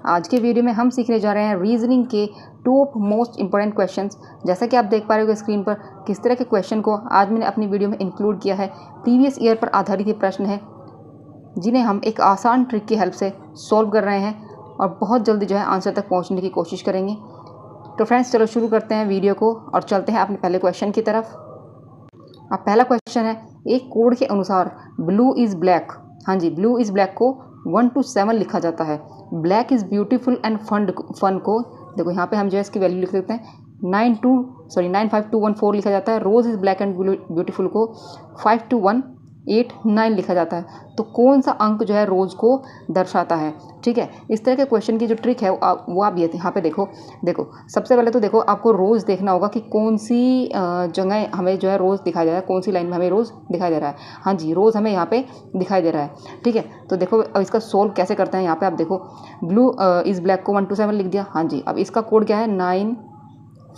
आज के वीडियो में हम सीखने जा रहे हैं रीजनिंग के टॉप मोस्ट इंपॉर्टेंट क्वेश्चंस। जैसा कि आप देख पा रहे हो स्क्रीन पर किस तरह के क्वेश्चन को आज मैंने अपनी वीडियो में इंक्लूड किया है। प्रीवियस ईयर पर आधारित ये प्रश्न है जिन्हें हम एक आसान ट्रिक की हेल्प से सॉल्व कर रहे हैं और बहुत जल्दी जो है आंसर तक पहुँचने की कोशिश करेंगे। तो फ्रेंड्स चलो शुरू करते हैं वीडियो को और चलते हैं अपने पहले क्वेश्चन की तरफ। अब पहला क्वेश्चन है, एक कोड के अनुसार ब्लू इज़ ब्लैक। हाँ जी, ब्लू इज़ ब्लैक को 1 to 7 लिखा जाता है। Black is beautiful and fun को देखो यहाँ पे हम जो है इसकी वैल्यू लिख देते हैं 95214 लिखा जाता है। रोज़ इज़ ब्लैक एंड ब्यूटीफुल को 52189 लिखा जाता है। तो कौन सा अंक जो है रोज़ को दर्शाता है? ठीक है, इस तरह के क्वेश्चन की जो ट्रिक है वो आप यहाँ पे देखो सबसे पहले तो देखो आपको रोज़ देखना होगा कि कौन सी जगह हमें जो है रोज़ दिखाई दे रहा है, कौन सी लाइन में हमें रोज़ दिखाई दे रहा है। हाँ जी, रोज़ हमें यहाँ पे दिखाई दे रहा है। ठीक है, तो देखो अब इसका सोल्व कैसे करते हैं। यहाँ पे आप देखो ब्लू इज़ ब्लैक को 1 to 7 लिख दिया। हाँ जी, अब इसका कोड क्या है 9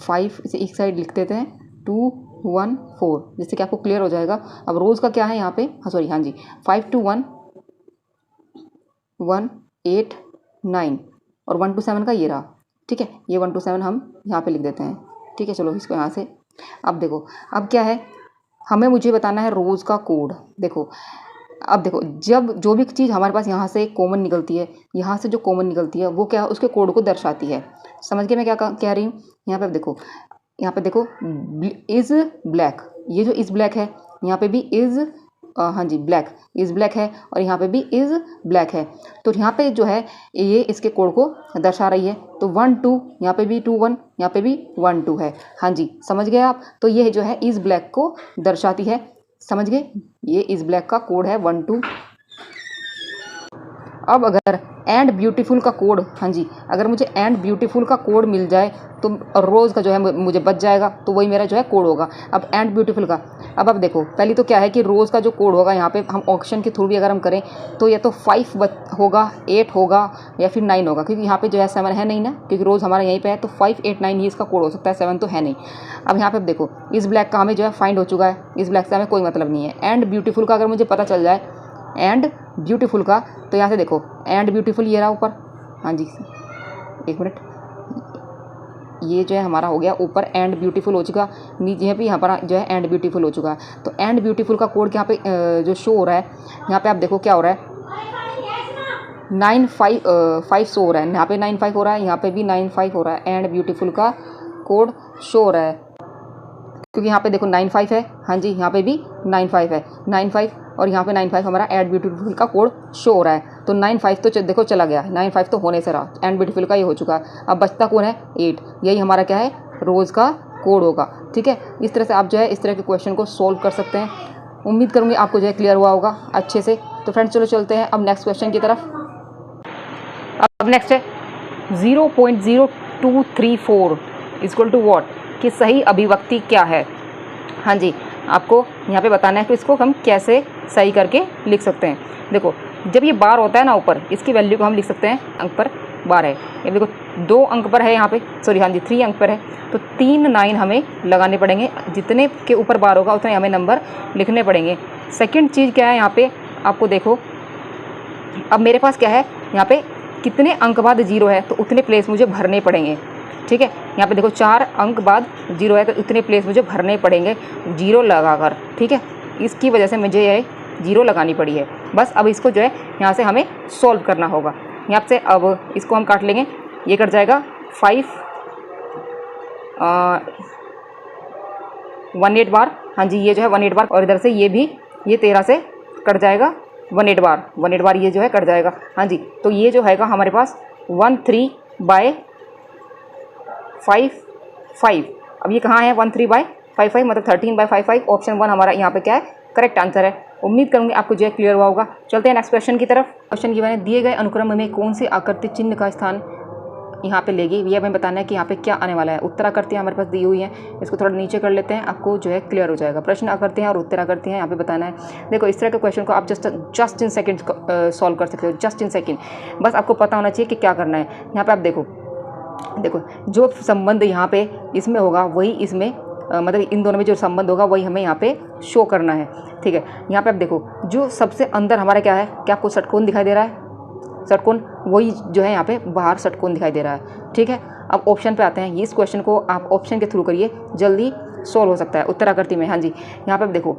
5, इसे एक साइड लिख देते हैं 2 1 4, जिससे कि आपको क्लियर हो जाएगा। अब रोज़ का क्या है यहाँ पे, हाँ जी 52189 और 1 to 7 का ये रहा। ठीक है, ये 1 to 7 हम यहाँ पे लिख देते हैं। ठीक है, चलो इसको यहाँ से अब देखो अब क्या है, मुझे बताना है रोज़ का कोड। देखो अब देखो जब जो भी चीज़ हमारे पास यहाँ से कॉमन निकलती है, यहाँ से जो कॉमन निकलती है वो क्या उसके कोड को दर्शाती है। समझ के मैं क्या कह रही हूँ। यहाँ पे देखो इज़ ब्लैक, ये जो इज़ ब्लैक है यहाँ पे भी इज़ हाँ जी ब्लैक इज़ ब्लैक है और यहाँ पे भी इज़ ब्लैक है। तो यहाँ पे जो है ये इसके कोड को दर्शा रही है। तो 1 2, यहाँ पे भी 2 1, यहाँ पे भी 1 2 है। हाँ जी, समझ गए आप। तो ये जो है इज़ ब्लैक को दर्शाती है। समझ गए, ये इज़ ब्लैक का कोड है 1 2। अब अगर एंड ब्यूटीफुल का कोड, हाँ जी, अगर मुझे एंड ब्यूटीफुल का कोड मिल जाए तो रोज़ का जो है मुझे बच जाएगा, तो वही मेरा जो है कोड होगा। अब एंड ब्यूटीफुल का अब देखो पहले तो क्या है कि रोज़ का जो कोड होगा यहाँ पे हम ऑप्शन के थ्रू भी अगर हम करें तो या तो 5 होगा, 8 होगा या फिर 9 होगा, क्योंकि यहाँ पे जो है 7 है नहीं ना, क्योंकि रोज़ हमारा यहीं पे है। तो 5 8 9 ही इसका कोड हो सकता है, 7 तो है नहीं। अब यहाँ पे देखो इस ब्लैक का हमें जो है फाइंड हो चुका है, इस ब्लैक से हमें कोई मतलब नहीं है। एंड ब्यूटीफुल का अगर मुझे पता चल जाए एंड ब्यूटीफुल का, तो यहाँ से देखो एंड ब्यूटीफुल ये रहा ऊपर। हाँ जी, एक मिनट, ये जो है हमारा हो गया ऊपर एंड ब्यूटीफुल हो चुका, नीचे भी यहाँ पर जो है एंड ब्यूटीफुल हो चुका है। तो एंड ब्यूटीफुल का कोड यहाँ पे जो शो हो रहा है, यहाँ पे आप देखो क्या हो रहा है 9 5 शो हो रहा है। यहाँ पे 9 5 हो रहा है, यहाँ पे भी 9 5 हो रहा है। एंड ब्यूटीफुल का कोड शो हो रहा है क्योंकि यहाँ पे देखो 9 5 है। हाँ जी, यहाँ पे भी 9 5 है, 9 5 और यहाँ पे 9 5 हमारा एंड ब्यूटीफुल का कोड शो हो रहा है। तो 9 5 तो देखो चला गया, 9 5 तो होने से रहा, एंड ब्यूटीफुल का ये हो चुका है। अब बचता कौन है 8, यही हमारा क्या है रोज़ का कोड होगा। ठीक है, इस तरह से आप जो है इस तरह के क्वेश्चन को सोल्व कर सकते हैं। उम्मीद करूँगी आपको जो है क्लियर हुआ होगा अच्छे से। तो फ्रेंड्स चलो चलते हैं अब नेक्स्ट क्वेश्चन की तरफ। अब नेक्स्ट है 0.0234 इक्वल टू वॉट, कि सही अभिव्यक्ति क्या है। हाँ जी, आपको यहाँ पे बताना है कि इसको हम कैसे सही करके लिख सकते हैं। देखो जब ये बार होता है ना ऊपर, इसकी वैल्यू को हम लिख सकते हैं अंक पर बार है। ये देखो 2 अंक पर है यहाँ पे, हाँ जी 3 अंक पर है। तो 3 9 हमें लगाने पड़ेंगे, जितने के ऊपर बार होगा उतने हमें नंबर लिखने पड़ेंगे। सेकंड चीज़ क्या है यहाँ पे आपको देखो, अब मेरे पास क्या है यहाँ पे कितने अंक बाद 0 है, तो उतने प्लेस मुझे भरने पड़ेंगे। ठीक है, यहाँ पे देखो 4 अंक बाद 0 है, तो इतने प्लेस मुझे भरने पड़ेंगे 0 लगाकर। ठीक है, इसकी वजह से मुझे ये 0 लगानी पड़ी है। बस अब इसको जो है यहाँ से हमें सॉल्व करना होगा। यहाँ से अब इसको हम काट लेंगे, ये कट जाएगा 5 18 बार। हाँ जी, ये जो है 18 बार और इधर से ये भी ये 13 से कट जाएगा 18 बार ये जो है कट जाएगा। हाँ जी, तो ये जो है हमारे पास 13/5 अब ये कहाँ है 13/5 मतलब 13/5 ऑप्शन 1 हमारा यहाँ पे क्या है करेक्ट आंसर है। उम्मीद करूँगी आपको जो है क्लियर हुआ होगा। चलते हैं नेक्स्ट क्वेश्चन की तरफ। क्वेश्चन की मैंने दिए गए अनुक्रम में कौन सी आकृति चिन्ह का स्थान यहाँ पे लेगी, ये हमें बताना है कि यहाँ पे क्या आने वाला है। उत्तर आकृतियाँ हमारे पास दी हुई हैं, इसको थोड़ा नीचे कर लेते हैं, आपको जो है क्लियर हो जाएगा। प्रश्न आकृतियाँ और उत्तर आकृतियाँ यहाँ पे बताना है। देखो इस तरह के क्वेश्चन को आप जस्ट इन सेकंड सॉल्व कर सकते हो, जस्ट इन सेकंड। बस आपको पता होना चाहिए कि क्या करना है। यहाँ पे आप देखो जो संबंध यहाँ पे इसमें होगा वही इसमें मतलब इन दोनों में जो संबंध होगा वही हमें यहाँ पे शो करना है। ठीक है, यहाँ पे आप देखो जो सबसे अंदर हमारा क्या है, क्या आपको षटकोण दिखाई दे रहा है? षटकोण, वही जो है यहाँ पे बाहर षटकोण दिखाई दे रहा है। ठीक है, अब ऑप्शन पे आते हैं। इस क्वेश्चन को आप ऑप्शन के थ्रू करिए, जल्दी सॉल्व हो सकता है उत्तराकृति में। हाँ जी, यहाँ पे देखो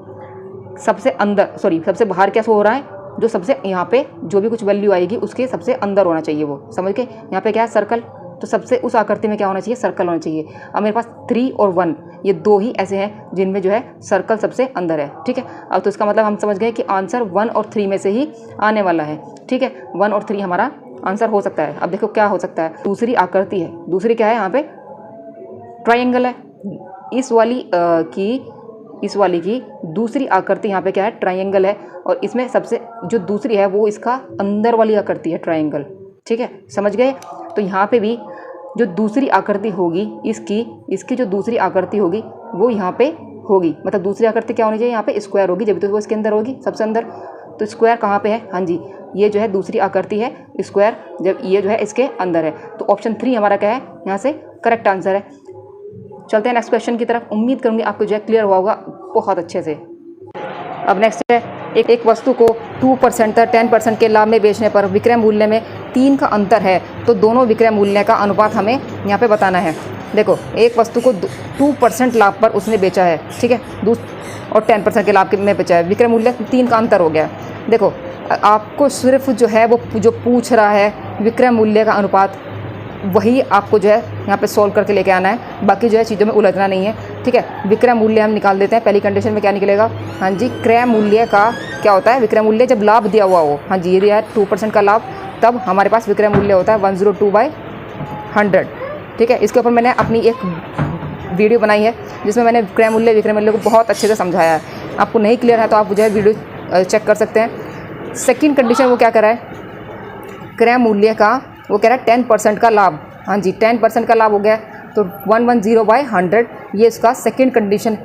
सबसे अंदर, सॉरी सबसे बाहर क्या शो हो रहा है, जो सबसे यहाँ पे जो भी कुछ वैल्यू आएगी उसके सबसे अंदर होना चाहिए वो, समझ के। यहाँ पे क्या है, सर्कल, तो सबसे उस आकृति में क्या होना चाहिए, सर्कल होना चाहिए। अब मेरे पास 3 और 1 ये 2 ही ऐसे हैं जिनमें जो है सर्कल सबसे अंदर है। ठीक है, अब तो इसका मतलब हम समझ गए कि आंसर 1 और 3 में से ही आने वाला है। ठीक है, 1 और 3 हमारा आंसर हो सकता है। अब देखो क्या हो सकता है, दूसरी आकृति है, दूसरी क्या है, यहाँ पे ट्रायंगल है। इस वाली की दूसरी आकृति यहाँ पे क्या है, ट्रायंगल है, और इसमें सबसे जो दूसरी है वो इसका अंदर वाली आकृति है, ट्रायंगल। ठीक है, समझ गए। तो यहाँ पे भी जो दूसरी आकृति होगी इसकी जो दूसरी आकृति होगी वो यहाँ पे होगी, मतलब दूसरी आकृति क्या होनी चाहिए, यहाँ पे स्क्वायर होगी, जब तो वो इसके अंदर होगी, सबसे अंदर। तो स्क्वायर कहाँ पे है, हाँ जी ये जो है दूसरी आकृति है स्क्वायर, जब ये जो है इसके अंदर है। तो ऑप्शन 3 हमारा क्या है, यहाँ से करेक्ट आंसर है। चलते हैं नेक्स्ट क्वेश्चन की तरफ। उम्मीद करूँगी आपको जो है क्लियर हुआ होगा बहुत अच्छे से। अब नेक्स्ट है, एक वस्तु को 2% तक 10% के लाभ में बेचने पर विक्रय मूल्य में 3 का अंतर है, तो दोनों विक्रय मूल्य का अनुपात हमें यहाँ पे बताना है। देखो एक वस्तु को 2% लाभ पर उसने बेचा है, ठीक है, और 10% के लाभ में बेचा है, विक्रय मूल्य 3 का अंतर हो गया। देखो आपको सिर्फ जो है वो जो पूछ रहा है विक्रय मूल्य का अनुपात, वही आपको जो है यहाँ पे सॉल्व करके लेके आना है, बाकी जो है चीज़ों में उलझना नहीं है। ठीक है, विक्रय मूल्य हम निकाल देते हैं। पहली कंडीशन में क्या निकलेगा, हाँ जी क्रय मूल्य का क्या होता है, विक्रय मूल्य जब लाभ दिया हुआ हो, हाँ जी ये दिया है 2% का लाभ, तब हमारे पास विक्रय मूल्य होता है 102/100। ठीक है, इसके ऊपर मैंने अपनी एक वीडियो बनाई है जिसमें मैंने विक्रय मूल्य को बहुत अच्छे से समझाया है। आपको नहीं क्लियर है तो आप मुझे वीडियो चेक कर सकते हैं। सेकेंड कंडीशन वो क्या कर रहा है, क्रय मूल्य का वो कह रहा है 10% का लाभ, हाँ जी 10% का लाभ हो गया, तो 110/100 ये इसका सेकंड कंडीशन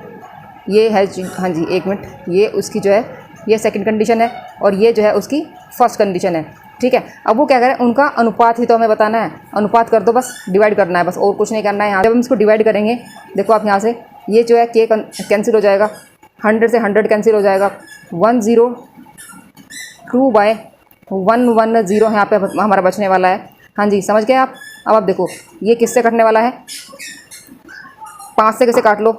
ये है। हाँ जी एक मिनट, ये उसकी जो है ये सेकंड कंडीशन है और ये जो है उसकी फर्स्ट कंडीशन है। ठीक है, अब वो क्या करें, उनका अनुपात ही तो हमें बताना है, अनुपात कर दो, बस डिवाइड करना है, बस और कुछ नहीं करना है। यहाँ जब हम इसको डिवाइड करेंगे, देखो आप यहाँ से ये जो है के कैंसिल हो जाएगा, 100 से 100 कैंसिल हो जाएगा, 102/110 यहाँ पे हमारा बचने वाला है। हाँ जी समझ गए आप। अब आप देखो ये किससे कटने वाला है, 5 से कैसे काट लो,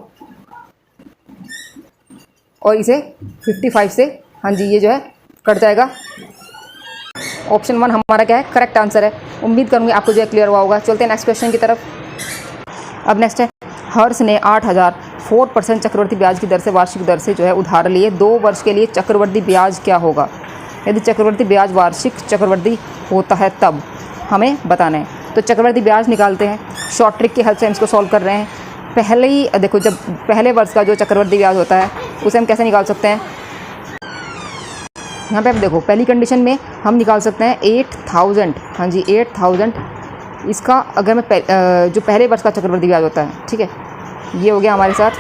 और इसे 55 से, हाँ जी ये जो है कट जाएगा। ऑप्शन 1 हमारा क्या है, करेक्ट आंसर है। उम्मीद करूँगी आपको जो है क्लियर हुआ होगा। चलते हैं नेक्स्ट क्वेश्चन की तरफ। अब नेक्स्ट है, हर्ष ने 8,000 4% चक्रवर्ती ब्याज की दर से वार्षिक दर से जो है उधार लिए, 2 वर्ष के लिए चक्रवर्ती ब्याज क्या होगा। यदि चक्रवर्ती ब्याज वार्षिक चक्रवर्ती होता है तब हमें बताना है। तो चक्रवर्ती ब्याज निकालते हैं, शॉर्ट ट्रिक की हेल्प से हम इसको सॉल्व कर रहे हैं। पहले ही देखो, जब पहले वर्ष का जो चक्रवर्ती ब्याज होता है उसे हम कैसे निकाल सकते हैं, यहाँ पे आप देखो पहली कंडीशन में हम निकाल सकते हैं 8,000, हाँ जी 8,000, इसका अगर मैं जो पहले वर्ष का चक्रवर्ती ब्याज होता है, ठीक है ये हो गया हमारे साथ,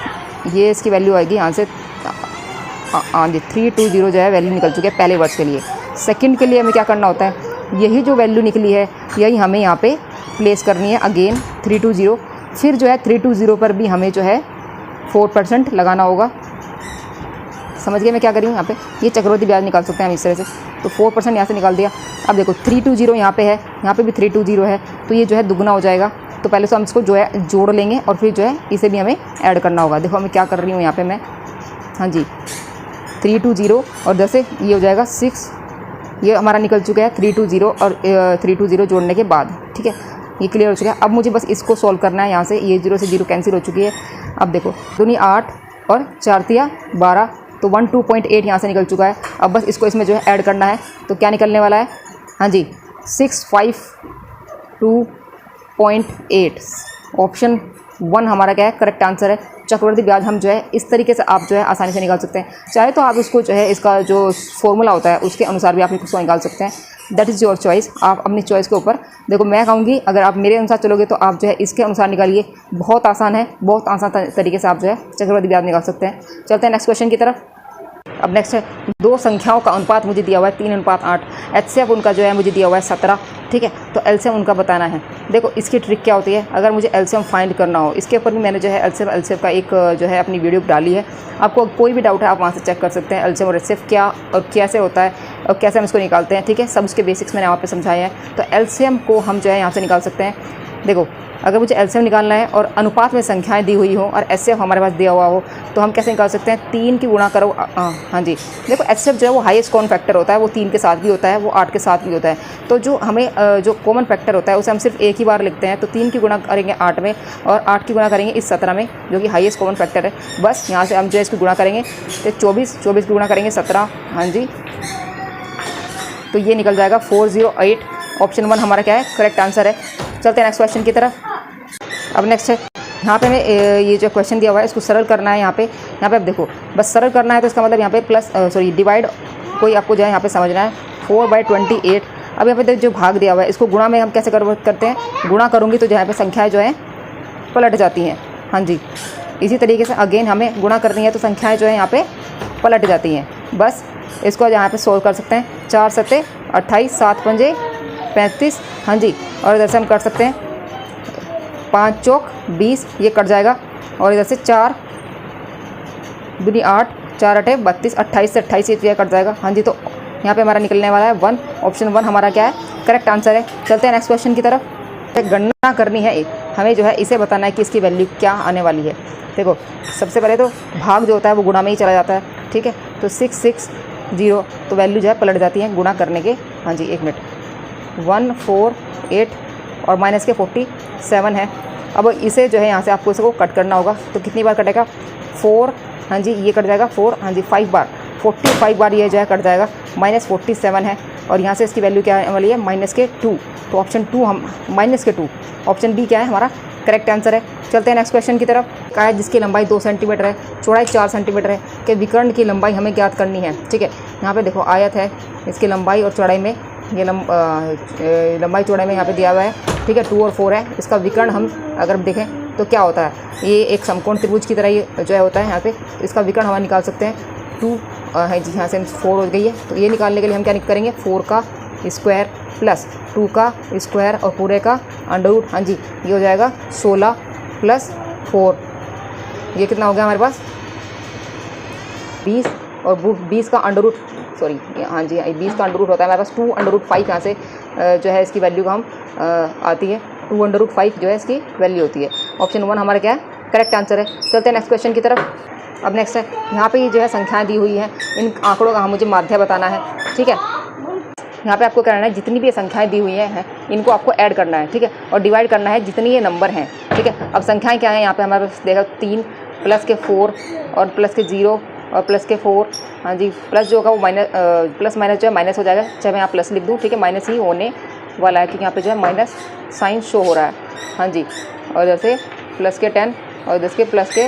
ये इसकी वैल्यू आएगी यहाँ से, हाँ जी 320 जो है वैल्यू निकल चुकी है पहले वर्ष के लिए। सेकंड के लिए हमें क्या करना होता है, यही जो वैल्यू निकली है यही हमें यहाँ पे प्लेस करनी है, अगेन 320, फिर जो है 320 पर भी हमें जो है 4% लगाना होगा। समझ गए मैं क्या करी हूँ, यहाँ पे ये चक्रवर्ती ब्याज निकाल सकते हैं हम इस तरह से। तो 4% यहाँ से निकाल दिया। अब देखो 320 यहाँ पे है, यहाँ पे भी 320 है, तो ये जो है दुगना हो जाएगा। तो पहले तो हम इसको जो है जोड़ लेंगे और फिर जो है इसे भी हमें ऐड करना होगा। देखो मैं क्या कर रही हूँ यहाँ पे मैं, हाँ जी 320 और जैसे ये हो जाएगा 6, ये हमारा निकल चुका है 320 और 320 जोड़ने के बाद। ठीक है, ये क्लियर हो चुका है। अब मुझे बस इसको सॉल्व करना है। यहाँ से ये 0 से 0 कैंसिल हो चुकी है। अब देखो 2 8 और 4 12, तो 12.8 यहाँ से निकल चुका है। अब बस इसको इसमें जो है ऐड करना है, तो क्या निकलने वाला है, हाँ जी 652.8। ऑप्शन 1 हमारा क्या है, करेक्ट आंसर है। चक्रवर्ती ब्याज हम जो है इस तरीके से आप जो है आसानी से निकाल सकते हैं। चाहे तो आप इसको जो है इसका जो फॉर्मूला होता है उसके अनुसार भी आप इसको निकाल सकते हैं। दैट इज़ योर चॉइस, आप अपनी चॉइस के ऊपर। देखो मैं कहूँगी अगर आप मेरे अनुसार चलोगे तो आप जो है इसके अनुसार निकालिए, बहुत आसान है, बहुत आसान तरीके से आप जो है चक्रवर्ती ब्याज निकाल सकते हैं। चलते हैं नेक्स्ट क्वेश्चन की तरफ। अब नेक्स्ट है, दो संख्याओं का अनुपात मुझे दिया हुआ है 3:8, एचसीएफ उनका जो है मुझे दिया हुआ है 17, ठीक है। तो एलसीएम उनका बताना है। देखो इसकी ट्रिक क्या होती है, अगर मुझे एलसीएम फाइंड करना हो, इसके ऊपर भी मैंने जो है एलसीएम का एक जो है अपनी वीडियो डाली है। आपको कोई भी डाउट है आप वहाँ से चेक कर सकते हैं, एलसीएम और एचसीएफ क्या और कैसे होता है और कैसे हम इसको निकालते हैं, ठीक है। सब उसके बेसिक्स मैंने यहाँ पे समझाए हैं। तो एलसीएम को हम जो है यहाँ से निकाल सकते हैं। देखो अगर मुझे एलसीएम निकालना है और अनुपात में संख्याएं दी हुई हो और एचसीएफ हमारे पास दिया हुआ हो, तो हम कैसे निकाल सकते हैं, 3 की गुणा करो। हाँ जी, देखो एचसीएफ जो है वो हाईएस्ट कॉमन फैक्टर होता है, वो 3 के साथ भी होता है, वो 8 के साथ भी होता है। तो जो हमें जो कॉमन फैक्टर होता है उसे हम सिर्फ एक ही बार लिखते हैं। तो 3 की गुणा करेंगे 8 में और 8 की गुणा करेंगे इस 17 में, जो कि हाईएस्ट कॉमन फैक्टर है। बस यहाँ से हम जो है इसकी गुणा करेंगे तो 24 की गुणा करेंगे 17, हाँ जी, तो ये निकल जाएगा 408। ऑप्शन 1 हमारा क्या है, करेक्ट आंसर है। चलते हैं नेक्स्ट क्वेश्चन की तरफ। अब नेक्स्ट है, यहाँ पे हमें ये जो क्वेश्चन दिया हुआ है इसको सरल करना है। यहाँ पे अब देखो बस सरल करना है, तो इसका मतलब यहाँ पे डिवाइड कोई आपको जो है यहाँ पे समझना है 4/28। अब यहाँ पे जो भाग दिया हुआ है इसको गुणा में हम कैसे करते हैं, गुणा करूँगी तो जो यहाँ पे संख्याएँ जो हैं पलट जाती हैं, हाँ जी। इसी तरीके से अगेन हमें गुणा करनी है तो संख्याएँ जो है यहाँ पे पलट जाती हैं। बस इसको यहाँ पे सोल्व कर सकते हैं। 4 7 28, 7 5 35, हाँ जी। और इधर से हम कर सकते हैं 5 चौक 20, ये कट जाएगा। और इधर से 4 दूनी 8, 4 8 32, 28 से 28 ये कट जाएगा, हाँ जी। तो यहाँ पे हमारा निकलने वाला है 1। ऑप्शन 1 हमारा क्या है, करेक्ट आंसर है। चलते हैं नेक्स्ट क्वेश्चन की तरफ। गणना करनी है हमें, जो है इसे बताना है कि इसकी वैल्यू क्या आने वाली है। देखो सबसे पहले तो भाग जो होता है वो गुणा में ही चला जाता है, ठीक है। तो 6 6 0, तो वैल्यू जो है पलट जाती है गुणा करने के, हाँ जी। 1 मिनट, 1 4 8 और माइनस के 47 है। अब इसे जो है यहाँ से आपको इसको कट करना होगा, तो कितनी बार कटेगा, 4, हाँ जी, ये कट जाएगा 4, हाँ जी, 5 बार, 45 बार ये जो है कट जाएगा। माइनस 47 है और यहाँ से इसकी वैल्यू क्या आने वाली है, माइनस के 2। तो ऑप्शन 2 हम माइनस के 2, ऑप्शन बी क्या है हमारा करेक्ट आंसर है। चलते हैं नेक्स्ट क्वेश्चन की तरफ। कहा है जिसकी लंबाई 2 सेंटीमीटर है, चौड़ाई 4 सेंटीमीटर है, कि विकर्ण की लंबाई हमें ज्ञात करनी है, ठीक है। यहाँ पे देखो आयत है, इसकी लंबाई और चौड़ाई में ये लंबाई चौड़ाई में यहाँ पे दिया हुआ है, ठीक है। 2 और 4 है। इसका विकर्ण हम अगर देखें तो क्या होता है, ये एक समकोण त्रिभुज की तरह ये जो है होता है यहाँ पे। इसका विकर्ण हम निकाल सकते हैं 2 है जी, यहाँ से 4 हो गई है। तो ये निकालने के लिए हम क्या करेंगे, 4 का स्क्वायर प्लस 2 का स्क्वायर और पूरे का अंडर रूट, हाँ जी। ये हो जाएगा 16 प्लस 4, ये कितना हो गया हमारे पास 20, और 20 का अंडर रूट, सॉरी हाँ जी 20 का अंडर रूट होता है हमारे पास 2 अंडर रूट 5। यहाँ से जो है इसकी वैल्यू हम आती है 2 अंडर रूट 5 जो है इसकी वैल्यू होती है। ऑप्शन 1 हमारा क्या है, करेक्ट आंसर है। चलते हैं नेक्स्ट क्वेश्चन की तरफ। अब नेक्स्ट है, यहाँ पे ये जो है संख्याएं दी हुई हैं, इन आंकड़ों का मुझे माध्य बताना है, ठीक है। यहाँ पे आपको करना है जितनी भी ये संख्याएं दी हुई हैं इनको आपको ऐड करना है, ठीक है, और डिवाइड करना है जितनी ये नंबर हैं, ठीक है। अब संख्याएं क्या हैं, यहाँ पे हमारे पास देखा 3 प्लस के 4 और प्लस के 0 और प्लस के 4, हाँ जी। प्लस जो होगा वो माइनस, प्लस माइनस जो है माइनस हो जाएगा, चाहे मैं यहाँ प्लस लिख दूँ, ठीक है, माइनस ही होने वाला है क्योंकि यहाँ पे जो है माइनस साइन शो हो रहा है, हाँ जी। और इधर से प्लस के 10 और इधर के प्लस के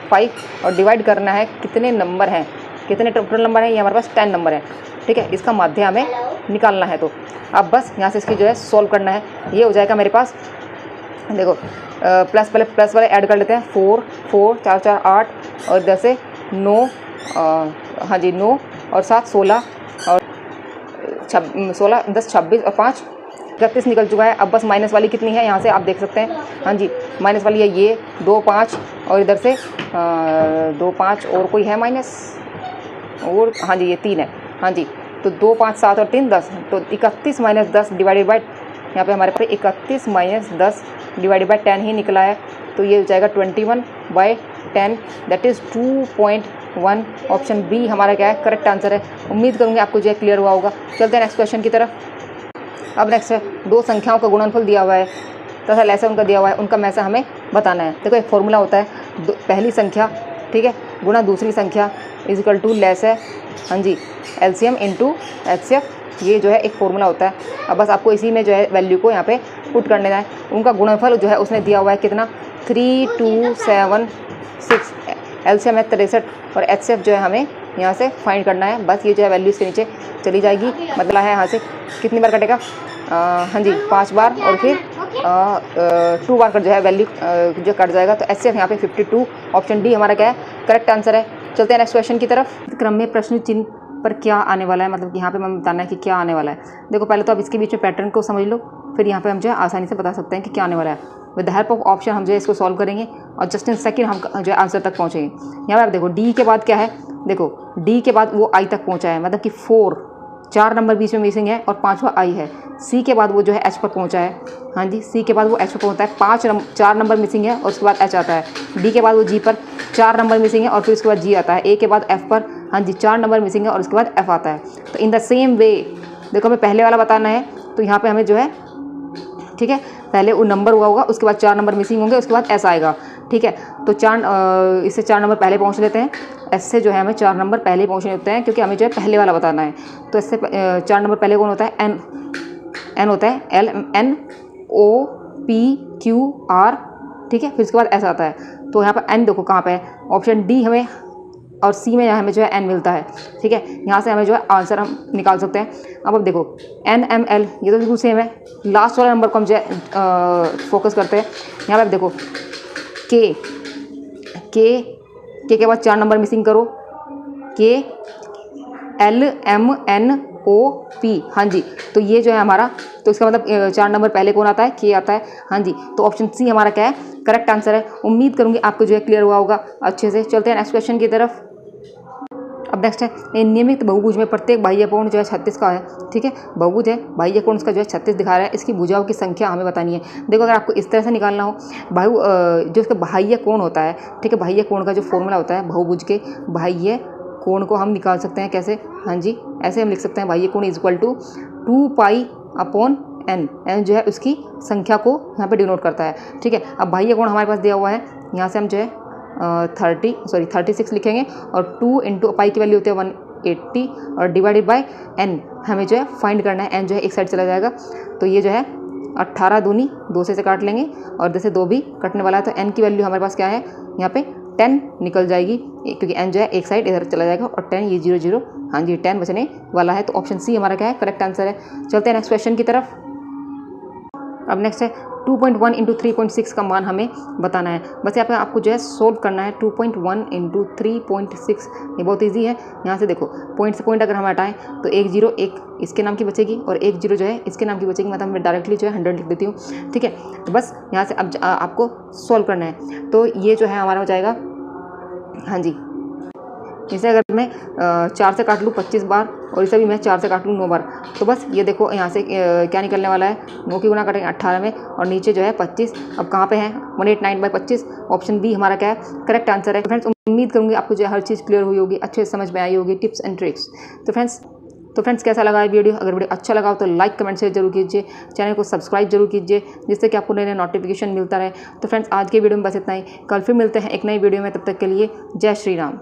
5, और डिवाइड करना है कितने नंबर हैं, कितने टोटल नंबर हैं, ये हमारे पास 10 नंबर है, ठीक है। इसका माध्य हमें निकालना है। तो अब बस यहाँ से इसकी जो है सॉल्व करना है। ये हो जाएगा मेरे पास, देखो प्लस पहले प्लस वाले ऐड कर लेते हैं, 4 4 4 4 8 और इधर से 9, हाँ जी 9 और 7 16 और 16 10 26 और 5 31 निकल चुका है। अब बस माइनस वाली कितनी है यहाँ से आप देख सकते हैं, हाँ जी माइनस वाली है ये 2 5 और इधर से 2 5 और कोई है माइनस, और हाँ जी ये 3 है, हाँ जी। तो 2 5 7 और 3 10, तो 31 माइनस 10 डिवाइडेड बाई, यहाँ पे हमारे पास 31 माइनस 10 डिवाइडेड बाई 10 ही निकला है। तो ये हो जाएगा 21/10, दैट इज़ 2.1। ऑप्शन बी हमारा क्या है, करेक्ट आंसर है। उम्मीद करूँगी आपको जो है क्लियर हुआ होगा। चलते हैं नेक्स्ट क्वेश्चन की तरफ। अब नेक्स्ट है, दो संख्याओं का गुणनफल दिया हुआ है तथा लैसा उनका दिया हुआ है, उनका मैसा हमें बताना है। देखो एक फॉर्मूला होता है, पहली संख्या, ठीक है, गुणा दूसरी संख्या इज इक्वल टू लेस है, हाँ जी, एलसीएम इंटू एचसीएफ, ये जो है एक फॉर्मूला होता है। अब बस आपको इसी में जो है वैल्यू को यहाँ पे पुट कर देना है। उनका गुणनफल जो है उसने दिया हुआ है कितना, 3276, एलसीएम है 63 और एचसीएफ जो है हमें यहाँ से फाइंड करना है। बस ये जो है वैल्यू इसके नीचे चली जाएगी, मतलब है यहाँ से कितनी बार कटेगा, हाँ जी 5 बार और फिर 2 बार कट जो है वैल्यू जो कट जाएगा। तो एचसीएफ यहाँ पे 52, ऑप्शन डी हमारा क्या है, करेक्ट आंसर है। चलते हैं नेक्स्ट क्वेश्चन की तरफ। क्रम में प्रश्न चिन्ह पर क्या आने वाला है, मतलब कि यहाँ पे हमें बताना है कि क्या आने वाला है। देखो पहले तो आप इसके बीच में पैटर्न को समझ लो, फिर यहाँ पे हम जो है आसानी से बता सकते हैं कि क्या आने वाला है। With the help of option हम जो है इसको सॉल्व करेंगे और जस्ट इन सेकंड हम जो है आंसर तक पहुँचेंगे। यहाँ पे आप देखो डी के बाद क्या है, देखो डी के बाद वो आई तक पहुँचा है, मतलब कि 4 नंबर बीच में मिसिंग है और 5वां आई है। सी के बाद वो जो है एच पर पहुंचा है, हाँ जी, सी के बाद वो एच पर पहुंचता है, 4 नंबर मिसिंग है और उसके बाद एच आता है। डी के बाद वो जी पर 4 नंबर मिसिंग है और फिर उसके बाद जी आता है। ए के बाद एफ पर, हाँ जी, 4 नंबर मिसिंग है और उसके बाद एफ आता है। तो इन द सेम वे देखो हमें पहले वाला बताना है, तो यहाँ पर हमें जो है, ठीक है, पहले वो नंबर हुआ होगा, उसके बाद 4 नंबर मिसिंग होंगे, उसके बाद एस आएगा, ठीक है। तो इससे 4 नंबर पहले पहुँच लेते हैं, एस से जो है हमें 4 नंबर पहले ही पहुँचने होते हैं क्योंकि हमें जो है पहले वाला बताना है। तो इससे 4 नंबर पहले कौन होता है, एन होता है, L N O P Q R, ठीक है, फिर उसके बाद एस आता है। तो यहाँ पर एन देखो कहाँ पे है, ऑप्शन डी हमें और सी में हमें जो है एन मिलता है, ठीक है। यहाँ से हमें जो है आंसर हम निकाल सकते हैं। अब देखो एन एम एल ये तो बिल्कुल सेम है, लास्ट वाला नंबर को हम जो है फोकस करते हैं। यहाँ पर देखो के बाद 4 नंबर मिसिंग करो, K L M N O P, हाँ जी, तो ये जो है हमारा, तो इसका मतलब 4 नंबर पहले कौन आता है, के आता है, हाँ जी। तो ऑप्शन सी हमारा क्या है, करेक्ट आंसर है। उम्मीद करूँगी आपको जो है क्लियर हुआ होगा अच्छे से। चलते हैं नेक्स्ट क्वेश्चन की तरफ। अब नेक्स्ट है नियमित बहुभुज में प्रत्येक बाह्य कोण जो है 36 का है, ठीक है, बहुभुज है, बाह्य कोण उसका जो है 36 दिखा रहा है, इसकी भुजाओं की संख्या हमें बतानी है। देखो अगर आपको इस तरह से निकालना हो, जो इसका बाह्य कोण होता है, ठीक है, बाह्य कोण का जो फॉर्मूला होता है बहुभुज के बाह्य कोण को हम निकाल सकते हैं कैसे, हाँ जी, ऐसे हम लिख सकते हैं बाह्य कोण equal to 2 pi upon n, n जो है उसकी संख्या को यहाँ पे डिनोट करता है, ठीक है। अब बाह्य कोण हमारे पास दिया हुआ है, यहाँ से हम जो है 36 लिखेंगे और 2 इंटू पाई की वैल्यू होती है 180 और डिवाइडेड बाय एन हमें जो है फाइंड करना है। एन जो है एक साइड चला जाएगा, तो ये जो है 18 दूनी 2 से काट लेंगे और जैसे 2 भी कटने वाला है, तो एन की वैल्यू हमारे पास क्या है, यहाँ पे 10 निकल जाएगी क्योंकि एन जो है एक साइड इधर चला जाएगा और 10 ये 0 0, हाँ जी, 10 बचने वाला है। तो ऑप्शन सी हमारा क्या है, करेक्ट आंसर है। चलते हैं नेक्स्ट क्वेश्चन की तरफ। अब नेक्स्ट है 2.1 इंटू 3.6 का मान हमें बताना है। बस यहाँ पे आपको जो है सोल्व करना है। 2.1 इंटू 3.6 ये बहुत इजी है। यहाँ से देखो पॉइंट से पॉइंट अगर हम हटाएं तो 1 0 एक इसके नाम की बचेगी और 1 0 जो है इसके नाम की बचेगी, मतलब मैं डायरेक्टली जो है 100 लिख देती हूँ, ठीक है। तो बस यहाँ से अब आपको सोल्व करना है। तो ये जो है हमारा हो जाएगा, हाँ जी, इसे अगर मैं 4 से काट लूँ 25 बार और इसे भी मैं 4 से काट लूँ 9 बार, तो बस ये देखो यहाँ से क्या निकलने वाला है, 9 की गुना करेंगे 18 में और नीचे जो है 25। अब कहाँ पे है, 189/25, ऑप्शन बी हमारा क्या है, करेक्ट आंसर है। फ्रेंड्स उम्मीद करूँगी आपको जो है हर चीज़ क्लियर हुई होगी, अच्छे से समझ में आई होगी, टिप्स एंड ट्रिक्स। तो फ्रेंड्स कैसा लगा ये वीडियो, अगर वीडियो अच्छा लगा हो तो लाइक कमेंट शेयर जरूर कीजिए, चैनल को सब्सक्राइब जरूर कीजिए जिससे कि आपको नए नए नोटिफिकेशन मिलता रहे। तो फ्रेंड्स आज के वीडियो में बस इतना ही, कल फिर मिलते हैं एक नई वीडियो में, तब तक के लिए जय श्री राम।